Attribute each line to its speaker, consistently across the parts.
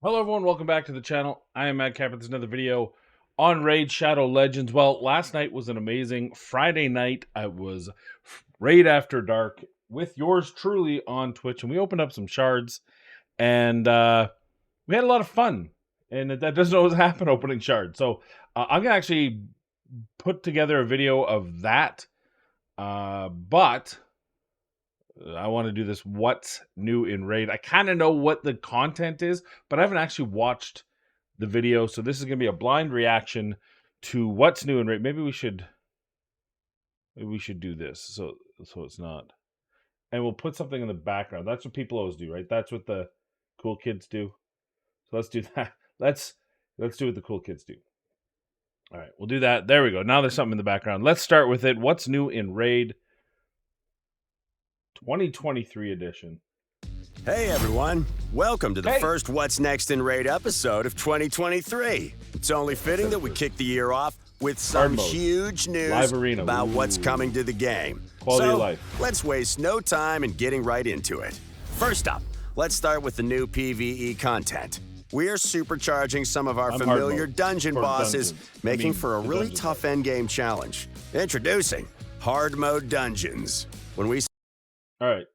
Speaker 1: Hello everyone, welcome back to the channel. I am Madcap with another video on Raid Shadow Legends. Well, last night was an amazing Friday night. I was Raid After Dark with yours truly on Twitch, and we opened up some shards, and we had a lot of fun. And that doesn't always happen, opening shards. So I'm gonna actually put together a video of that, but I want to do this what's new in Raid. I kind of know what the content is, but I haven't actually watched the video, so this is going to be a blind reaction to what's new in Raid. Maybe we should do this so it's not. And we'll put something in the background. That's what people always do, right? That's what the cool kids do. So let's do that. Let's do what the cool kids do. All right, we'll do that. There we go. Now there's something in the background. Let's start with it. What's new in Raid 2023 edition.
Speaker 2: Hey everyone, welcome to the first What's Next in Raid episode of 2023. It's only fitting that we kick the year off with some huge news about what's coming to the game.
Speaker 1: Quality of life.
Speaker 2: Let's waste no time in getting right into it. First up, let's start with the new PvE content. We're supercharging some of our familiar dungeon bosses, making for a really tough endgame challenge. Introducing Hard Mode Dungeons.
Speaker 1: All right,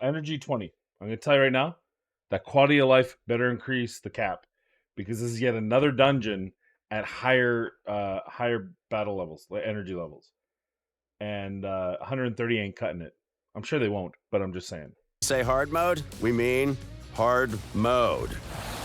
Speaker 1: energy 20. I'm going to tell you right now, that quality of life better increase the cap, because this is yet another dungeon at higher battle levels, like energy levels. And 130 ain't cutting it. I'm sure they won't, but I'm just saying.
Speaker 2: Say hard mode, we mean hard mode.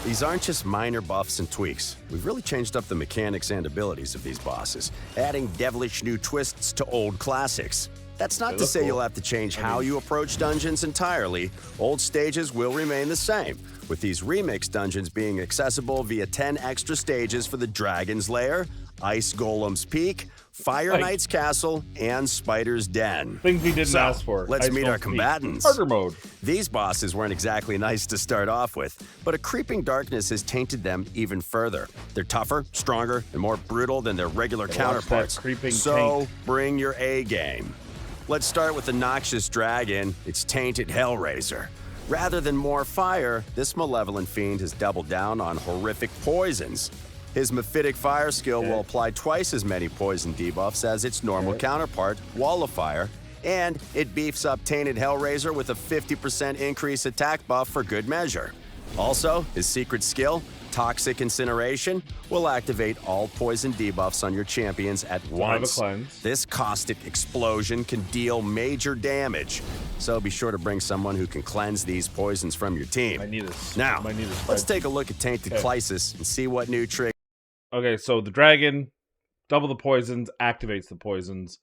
Speaker 2: These aren't just minor buffs and tweaks. We've really changed up the mechanics and abilities of these bosses, adding devilish new twists to old classics. That's not to say you'll have to change how you approach dungeons entirely. Old stages will remain the same, with these remix dungeons being accessible via 10 extra stages for the Dragon's Lair, Ice Golem's Peak, Fire Knight's Castle, and Spider's Den.
Speaker 1: Things we didn't ask for.
Speaker 2: Let's meet our combatants.
Speaker 1: Harder mode.
Speaker 2: These bosses weren't exactly nice to start off with, but a creeping darkness has tainted them even further. They're tougher, stronger, and more brutal than their regular counterparts. So bring your A game. Let's start with the noxious dragon, its tainted Hellraiser. Rather than more fire, this malevolent fiend has doubled down on horrific poisons. His mephitic fire skill will apply twice as many poison debuffs as its normal counterpart, Wall of Fire, and it beefs up tainted Hellraiser with a 50% increase attack buff for good measure. Also, his secret skill, Toxic Incineration, will activate all poison debuffs on your champions at once. This caustic explosion can deal major damage, so be sure to bring someone who can cleanse these poisons from your team. Now, let's take a look at Tainted Clysis and see what new tricks.
Speaker 1: Okay, so the dragon, double the poisons, activates the poisons.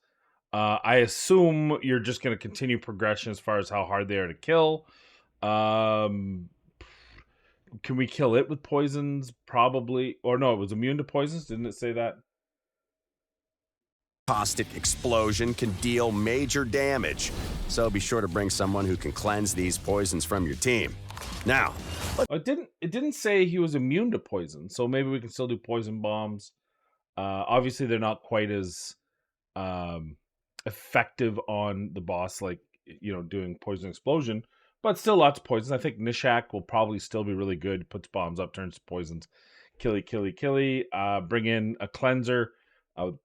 Speaker 1: I assume you're just going to continue progression as far as how hard they are to kill. Can we kill it with poisons? Probably. Or no, it was immune to poisons. Didn't it say that?
Speaker 2: Caustic explosion can deal major damage, so be sure to bring someone who can cleanse these poisons from your team. Now,
Speaker 1: it didn't say he was immune to poison, so maybe we can still do poison bombs. Obviously, they're not quite as effective on the boss, like doing poison explosion. But still lots of poisons. I think Nishak will probably still be really good. Puts bombs up, turns to poisons. Killy. Bring in a cleanser.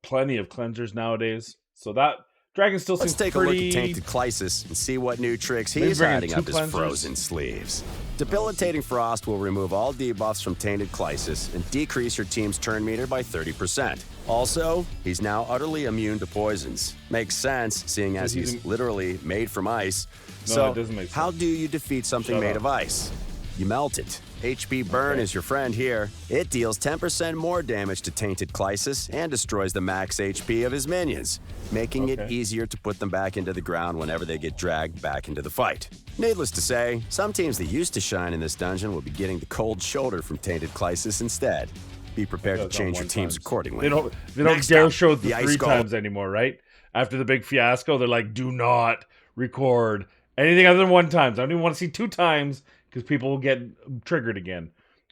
Speaker 1: Plenty of cleansers nowadays. So that dragon still seems pretty...
Speaker 2: Let's take a look at Tainted Clysis and see what new tricks he's hiding up his frozen sleeves. Debilitating Frost will remove all debuffs from Tainted Clysis and decrease your team's turn meter by 30%. Also, he's now utterly immune to poisons. Makes sense, seeing as he's literally made from ice. So, how do you defeat something made of ice? You melt it. HP Burn is your friend here. It deals 10% more damage to Tainted Clysis and destroys the max HP of his minions, making it easier to put them back into the ground whenever they get dragged back into the fight. Needless to say, some teams that used to shine in this dungeon will be getting the cold shoulder from Tainted Clysis instead. Be prepared to change your teams accordingly.
Speaker 1: They don't dare show the 3 times anymore, right? After the big fiasco, they're like, do not record anything other than 1 time. I don't even want to see 2 times because people will get triggered again.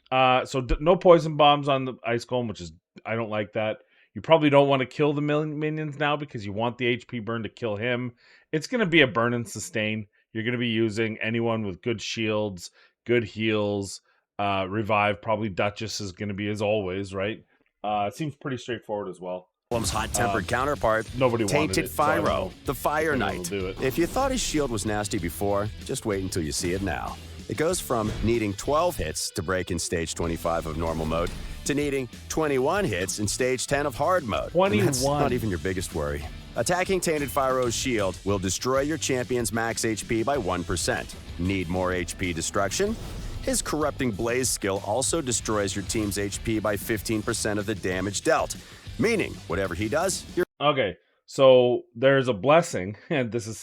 Speaker 1: So no poison bombs on the Ice Golem, which is, I don't like that. You probably don't want to kill the minions now because you want the HP burn to kill him. It's going to be a burn and sustain. You're going to be using anyone with good shields, good heals, Revive, probably Duchess is going to be as always, right? It seems pretty straightforward as well.
Speaker 2: Hot-tempered counterpart,
Speaker 1: nobody
Speaker 2: Tainted
Speaker 1: wanted it,
Speaker 2: Fyro, the Fire
Speaker 1: anyone will
Speaker 2: Knight.
Speaker 1: do it.
Speaker 2: If you thought his shield was nasty before, just wait until you see it now. It goes from needing 12 hits to break in stage 25 of normal mode to needing 21 hits in stage 10 of hard mode.
Speaker 1: 21.
Speaker 2: And that's not even your biggest worry. Attacking Tainted Fyro's shield will destroy your champion's max HP by 1%. Need more HP destruction? His Corrupting Blaze skill also destroys your team's HP by 15% of the damage dealt. Meaning, whatever he does, you're...
Speaker 1: Okay, so there's a blessing, and this is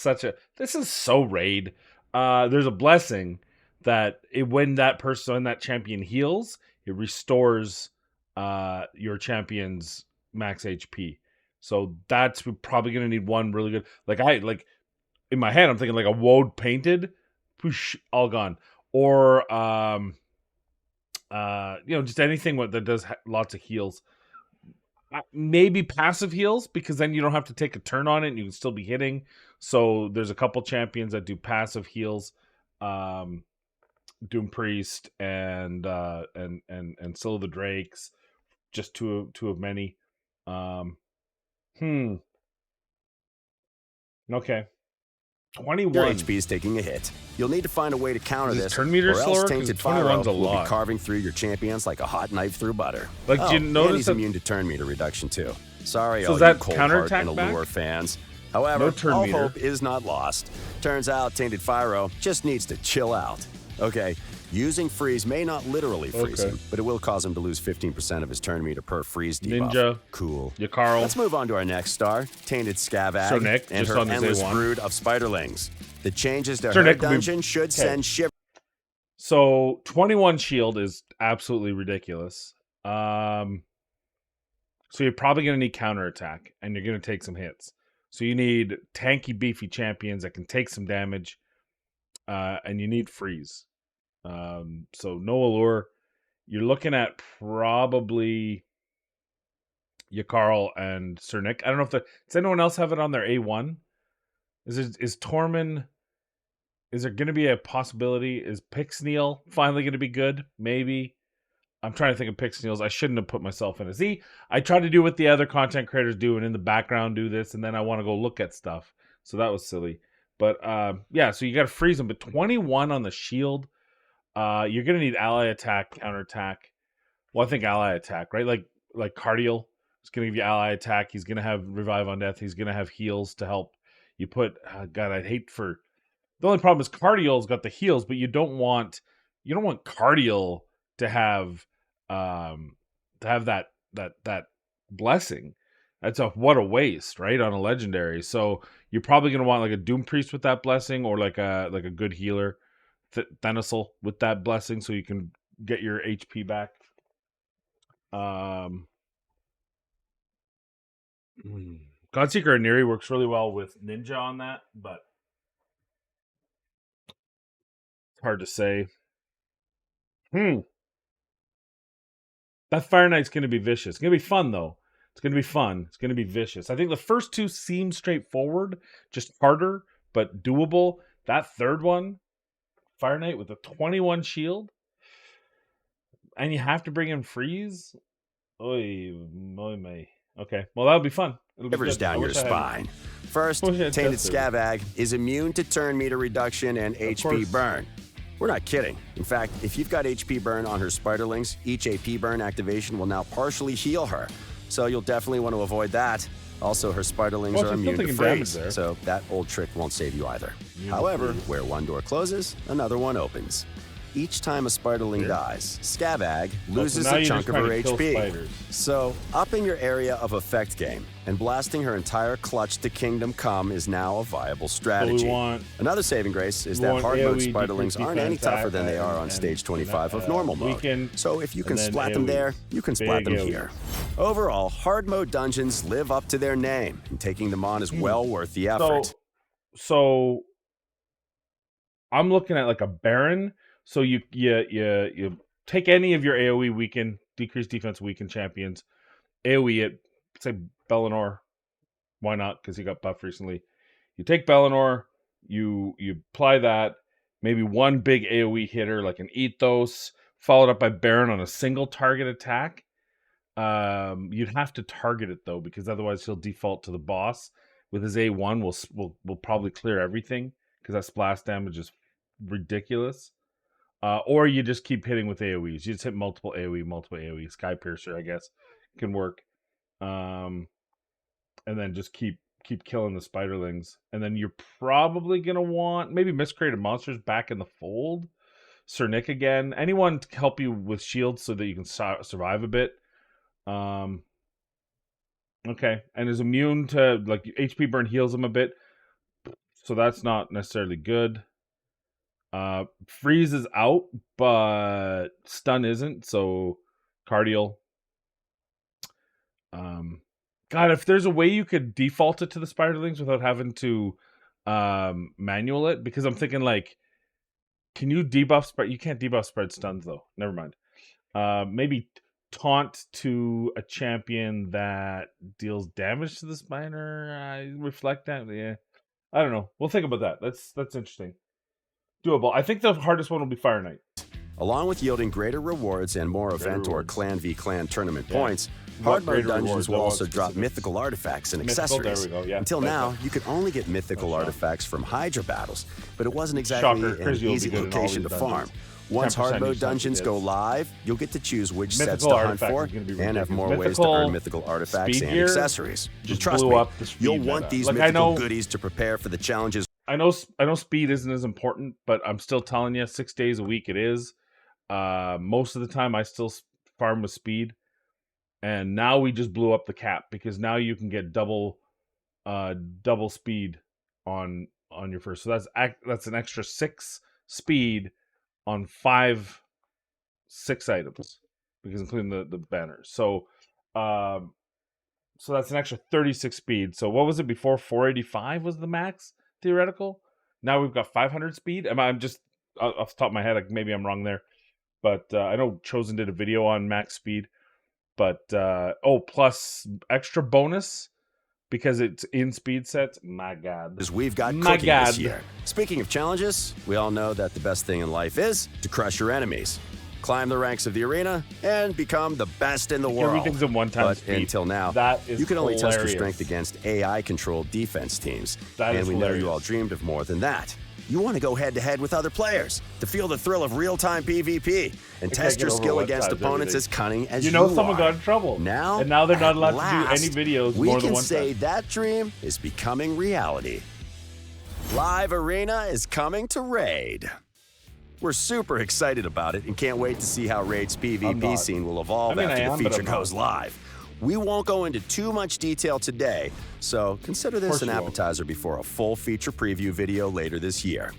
Speaker 1: so raid. There's a blessing that when that champion heals, it restores your champion's max HP. So that's probably gonna need one really good. Like in my head, I'm thinking like a woad painted, whoosh, all gone, or just anything that does lots of heals. Maybe passive heals, because then you don't have to take a turn on it and you can still be hitting. So there's a couple champions that do passive heals, Doom Priest and Scylla the Drakes, just two of many. Okay. 21.
Speaker 2: Your HP is taking a hit. You'll need to find a way to counter this,
Speaker 1: turn meter
Speaker 2: or else
Speaker 1: slower?
Speaker 2: Tainted
Speaker 1: 21's a
Speaker 2: Fyro will
Speaker 1: lot.
Speaker 2: be carving through your champions like a hot knife through butter.
Speaker 1: Like, do you notice
Speaker 2: and he's
Speaker 1: that
Speaker 2: immune to turn meter reduction too. Sorry,
Speaker 1: So
Speaker 2: all
Speaker 1: is
Speaker 2: you
Speaker 1: that
Speaker 2: cold heart
Speaker 1: counterattack
Speaker 2: and
Speaker 1: back?
Speaker 2: Allure fans. However,
Speaker 1: No turn
Speaker 2: all
Speaker 1: meter.
Speaker 2: hope is not lost. Turns out Tainted Fyro just needs to chill out. Okay, using freeze may not literally freeze him, but it will cause him to lose 15% of his turn meter per freeze debuff.
Speaker 1: Ninja.
Speaker 2: Cool.
Speaker 1: Yakarl.
Speaker 2: Let's move on to our next star, Tainted Scavag,
Speaker 1: Sir-Nick,
Speaker 2: and
Speaker 1: just
Speaker 2: her
Speaker 1: on his
Speaker 2: endless
Speaker 1: A1.
Speaker 2: brood of spiderlings. The changes to her
Speaker 1: Sir-Nick will be-
Speaker 2: dungeon should send shivers.
Speaker 1: So 21 shield is absolutely ridiculous. So you're probably going to need counterattack, and you're going to take some hits. So you need tanky, beefy champions that can take some damage, and you need freeze. So no Allure. You're looking at probably Yakarl and Sir-Nick. I don't know if does anyone else have it on their A1? Is Tormund? Is there going to be a possibility? Is Pixneal finally going to be good? Maybe. I'm trying to think of Pixneals. I shouldn't have put myself in it. See, I tried to do what the other content creators do, and in the background do this, and then I want to go look at stuff. So that was silly. But yeah, so you got to freeze them. But 21 on the shield, you're going to need ally attack, counterattack. Well, I think ally attack, right? Like Cardial is going to give you ally attack. He's going to have revive on death. He's going to have heals to help. You put God, I'd hate for. The only problem is Cardial's got the heals, but you don't want Cardial to have that blessing. That's what a waste, right? On a legendary. So you're probably gonna want like a Doom Priest with that blessing, or like a good healer, Thenisel with that blessing, so you can get your HP back. Godseeker and Neri works really well with Ninja on that, but it's hard to say. That Fire Knight's going to be vicious. It's going to be fun, though. It's going to be fun. It's going to be vicious. I think the first two seem straightforward, just harder, but doable. That third one, Fire Knight with a 21 shield, and you have to bring in freeze. Oy, my. Okay, well, that'll be fun.
Speaker 2: Shivers down your spine. First, Tainted Scavag is immune to turn meter reduction and HP burn. We're not kidding. In fact, if you've got HP burn on her spiderlings, each AP burn activation will now partially heal her. So you'll definitely want to avoid that. Also, her spiderlings are immune to freeze, so that old trick won't save you either. However, where one door closes, another one opens. Each time a spiderling dies, Scavag loses a chunk of her HP. So, upping your area of effect game and blasting her entire clutch to Kingdom Come is now a viable strategy. Another saving grace is that hard mode spiderlings aren't any tougher than they are on stage 25 of normal mode. So if you can splat them there, you can splat them here. Overall, hard mode dungeons live up to their name, and taking them on is well worth the effort.
Speaker 1: So I'm looking at like a Baron. So you take any of your AoE weaken, decrease defense weaken champions, AoE it, say Bellinor. Why not? Because he got buffed recently. You take Bellinor, you apply that, maybe one big AoE hitter like an Ethos followed up by Baron on a single target attack. You'd have to target it though, because otherwise he'll default to the boss. With his A1, we'll probably clear everything because that splash damage is ridiculous. Or you just keep hitting with AoEs. You just hit multiple AoE. Sky Piercer, I guess, can work. And then just keep killing the spiderlings. And then you're probably gonna want maybe miscreated monsters back in the fold. Sir Nick again. Anyone to help you with shields so that you can survive a bit. Okay, and is immune to like HP burn, heals him a bit, so that's not necessarily good. Freeze is out, but stun isn't, so cardial. God, if there's a way you could default it to the spiderlings without having to manual it, because I'm thinking like, can you debuff spread? You can't debuff spread stuns though. Never mind. Maybe taunt to a champion that deals damage to the spider. Reflect that. Yeah, I don't know. We'll think about that. That's interesting. Doable. I think the hardest one will be Fire Knight.
Speaker 2: Along with yielding greater rewards and more event or clan v clan tournament points, hard mode dungeons will also drop mythical artifacts and accessories. Until now, you could only get mythical artifacts from Hydra battles, but it wasn't exactly an easy location to farm. Once hard mode dungeons go live, you'll get to choose which sets to hunt for and have more ways to earn mythical artifacts and accessories. Just trust me, you'll want these mythical goodies to prepare for the challenges.
Speaker 1: I know speed isn't as important, but I'm still telling you, 6 days a week it is. Most of the time I still farm with speed. And now we just blew up the cap because now you can get double speed on your first. So that's an extra 6 speed on 6 items, because including the banners. So so that's an extra 36 speed. So what was it before? 485 was the max theoretical. Now we've got 500 speed. I'm just off the top of my head, maybe I'm wrong there, but I know Chosen did a video on max speed. But plus extra bonus because it's in speed sets. My God,
Speaker 2: because we've got cooking this year. Speaking of challenges, we all know that the best thing in life is to crush your enemies, climb the ranks of the arena, and become the best in the world.
Speaker 1: Everything's in one-time speed.
Speaker 2: Until now, you can only test your strength against AI-controlled defense teams, and we know you all dreamed of more than that. You want to go head-to-head with other players to feel the thrill of real-time PvP and test your skill against opponents as cunning as you are.
Speaker 1: Someone got in trouble.
Speaker 2: And now
Speaker 1: they're not allowed to do any videos more than one time.
Speaker 2: We can say that dream is becoming reality. Live Arena is coming to Raid. We're super excited about it and can't wait to see how Raid's PvP scene will evolve after the feature goes live. We won't go into too much detail today, so consider this an appetizer before a full feature preview video later this year.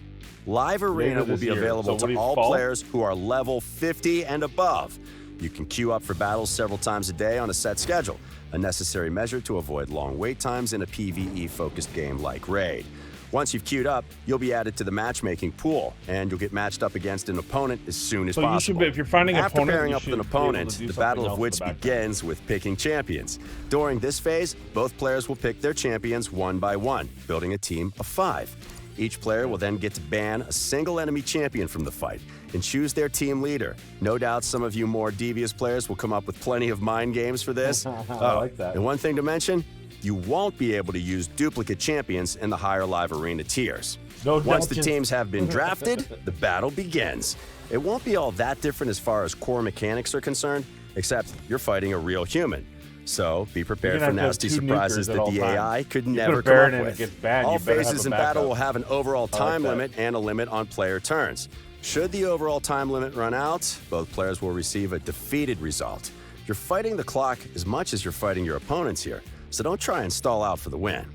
Speaker 2: Live Arena will be available to all players who are level 50 and above. You can queue up for battles several times a day on a set schedule, a necessary measure to avoid long wait times in a PvE-focused game like Raid. Once you've queued up, you'll be added to the matchmaking pool, and you'll get matched up against an opponent as soon as possible.
Speaker 1: If you're finding an opponent,
Speaker 2: after pairing up with an opponent, the Battle of Wits begins with picking champions. During this phase, both players will pick their champions one by one, building a team of 5. Each player will then get to ban a single enemy champion from the fight and choose their team leader. No doubt some of you more devious players will come up with plenty of mind games for this.
Speaker 1: I like that.
Speaker 2: And one thing to mention, you won't be able to use duplicate champions in the higher Live Arena tiers. Once the teams have been drafted, the battle begins. It won't be all that different as far as core mechanics are concerned, except you're fighting a real human. So be prepared for nasty surprises that the AI could never come up with. All phases in battle will have an overall time limit and a limit on player turns. Should the overall time limit run out, both players will receive a defeated result. You're fighting the clock as much as you're fighting your opponents here, so don't try and stall out for the win.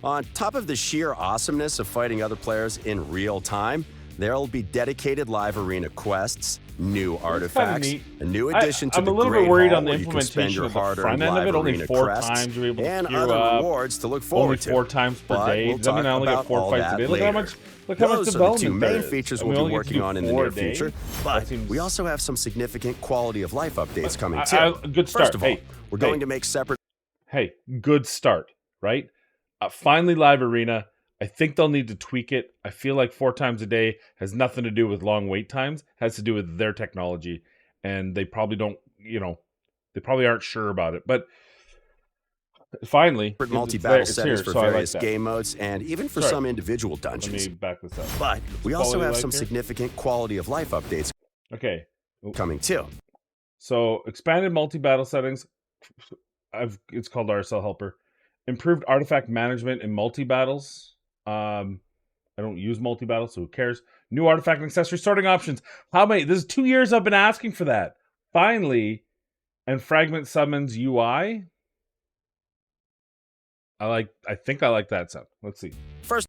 Speaker 2: On top of the sheer awesomeness of fighting other players in real time, there will be dedicated Live Arena quests, new artifacts, a new addition to the Great Hall where you can spend your hard-earned Live Arena crests, and other rewards to look forward to.
Speaker 1: Only 4 times per day.
Speaker 2: We'll talk
Speaker 1: I only get 4 fights a day. Look how much
Speaker 2: Those are the 2 main features we'll be working on in the near future, but we also have some significant quality of life updates coming too.
Speaker 1: Good start.
Speaker 2: First of all, we're going to make separate...
Speaker 1: Hey, good start, right? Finally, Live Arena. I think they'll need to tweak it. I feel like 4 times a day has nothing to do with long wait times. It has to do with their technology. and they probably don't, they probably aren't sure about it. But finally,
Speaker 2: multi-battle
Speaker 1: it's
Speaker 2: settings
Speaker 1: here,
Speaker 2: for
Speaker 1: so
Speaker 2: various
Speaker 1: I like
Speaker 2: game modes and even for some individual dungeons.
Speaker 1: Let me back this up.
Speaker 2: But we also have some significant quality of life updates coming too.
Speaker 1: So expanded multi-battle settings. It's called RSL Helper. Improved artifact management in multi-battles. I don't use multi-battle, so who cares? New artifact and accessory sorting options. How many? This is 2 years I've been asking for that. Finally, and fragment summons UI. I think I like that sound. Let's see.
Speaker 2: First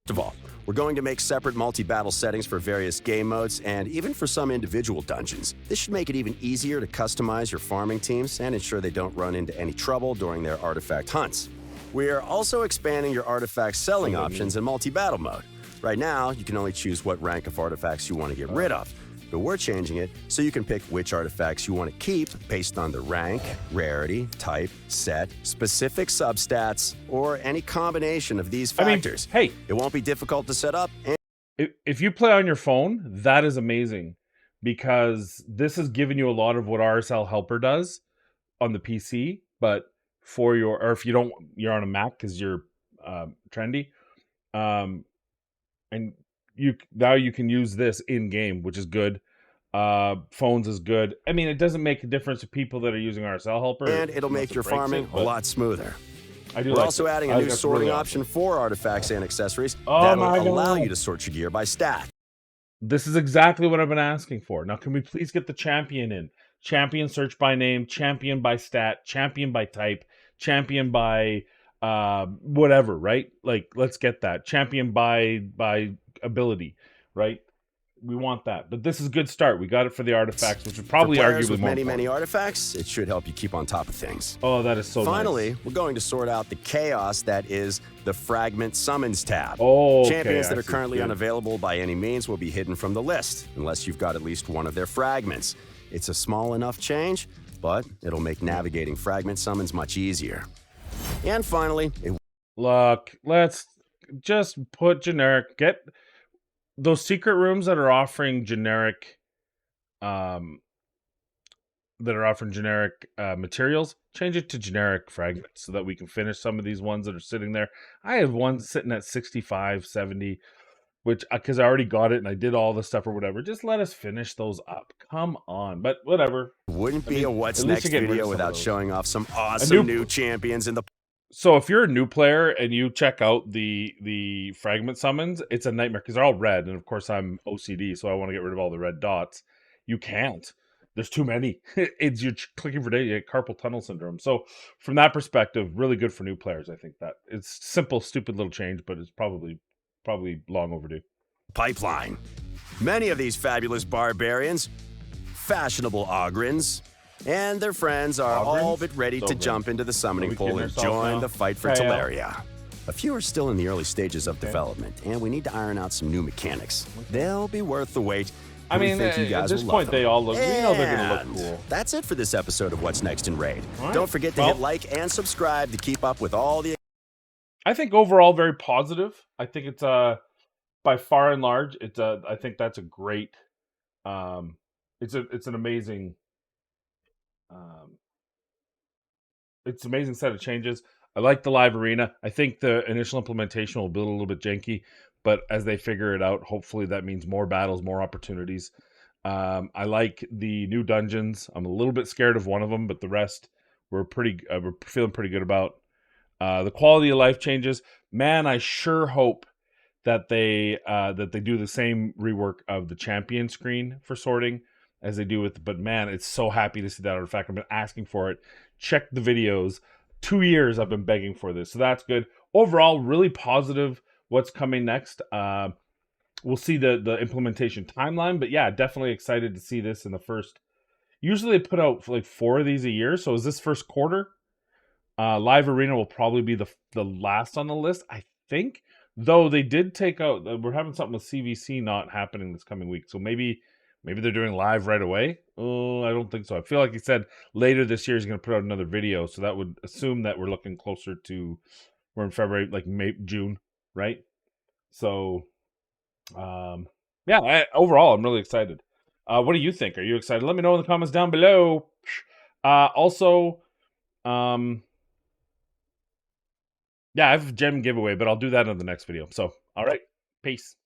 Speaker 2: of all, we're going to make separate multi-battle settings for various game modes and even for some individual dungeons. This should make it even easier to customize your farming teams and ensure they don't run into any trouble during their artifact hunts. We're also expanding your artifact selling options in multi-battle mode. Right now, you can only choose what rank of artifacts you want to get rid of, but we're changing it so you can pick which artifacts you want to keep based on the rank, rarity, type, set, specific substats, or any combination of these factors.
Speaker 1: Hey,
Speaker 2: it won't be difficult to set up.
Speaker 1: If you play on your phone, that is amazing, because this is giving you a lot of what RSL Helper does on the PC, but for or if you're on a Mac because you're trendy, and now you can use this in game, which is good. Phones is good. I mean, it doesn't make a difference to people that are using RSL Helper,
Speaker 2: and it'll make your farming a lot smoother. We're also adding a new sorting option for artifacts and accessories that'll allow you to sort your gear by stat.
Speaker 1: This is exactly what I've been asking for. Now, can we please get the champion in? Champion search by name, champion by stat, champion by type, champion by whatever, right? Like, let's get that. Champion by ability, right? We want that. But this is a good start. We got it for the artifacts, which would probably arguably
Speaker 2: with
Speaker 1: more
Speaker 2: many artifacts, it should help you keep on top of things.
Speaker 1: Oh, that is so
Speaker 2: Finally, we're going to sort out the chaos that is the Fragment Summons tab.
Speaker 1: Oh,
Speaker 2: Champions that are currently unavailable by any means will be hidden from the list, unless you've got at least one of their fragments. It's a small enough change, but it'll make navigating fragment summons much easier. And finally,
Speaker 1: look, let's just put generic. Get those secret rooms that are offering generic materials, change it to generic fragments so that we can finish some of these ones that are sitting there. I have one sitting at 65, 70, which, because I already got it and I did all the stuff or whatever. Just let us finish those up. Come on. But whatever.
Speaker 2: Wouldn't be a What's Next video without showing off some awesome new champions in the...
Speaker 1: So if you're a new player and you check out the fragment summons, it's a nightmare because they're all red. And of course I'm OCD, so I want to get rid of all the red dots. You can't. There's too many. You're clicking for days. You get carpal tunnel syndrome. So from that perspective, really good for new players. I think that it's simple, stupid little change, but it's probably long overdue.
Speaker 2: Pipeline. Many of these fabulous barbarians, fashionable Ogrins, and their friends are all but ready to jump into the summoning pool and join the fight for Teleria. A few are still in the early stages of development, and we need to iron out some new mechanics. They'll be worth the wait.
Speaker 1: I mean, at this point, they all look. We know they're going to look cool.
Speaker 2: That's it for this episode of What's Next in Raid. Don't forget to hit like and subscribe to keep up with all the...
Speaker 1: I think overall very positive. I think it's by far and large, I think that's a great. It's an amazing. It's an amazing set of changes. I like the live arena. I think the initial implementation will be a little bit janky, but as they figure it out, hopefully that means more battles, more opportunities. I like the new dungeons. I'm a little bit scared of one of them, but the rest we're feeling pretty good about. The quality of life changes. Man, I sure hope that they do the same rework of the champion screen for sorting as they do with. But man, it's so happy to see that artifact. I've been asking for it. Check the videos. 2 years I've been begging for this, so that's good. Overall, really positive. What's coming next? We'll see the implementation timeline, but yeah, definitely excited to see this in the first. Usually they put out like 4 of these a year, so is this first quarter? Live Arena will probably be the last on the list, I think. Though they did take out, we're having something with CVC not happening this coming week, so maybe they're doing live right away. Oh, I don't think so. I feel like he said later this year he's going to put out another video, so that would assume that we're looking closer to, we're in February, like June, right? So, yeah. Overall, I'm really excited. What do you think? Are you excited? Let me know in the comments down below. Also, yeah, I have a gem giveaway, but I'll do that in the next video. So, all right, peace.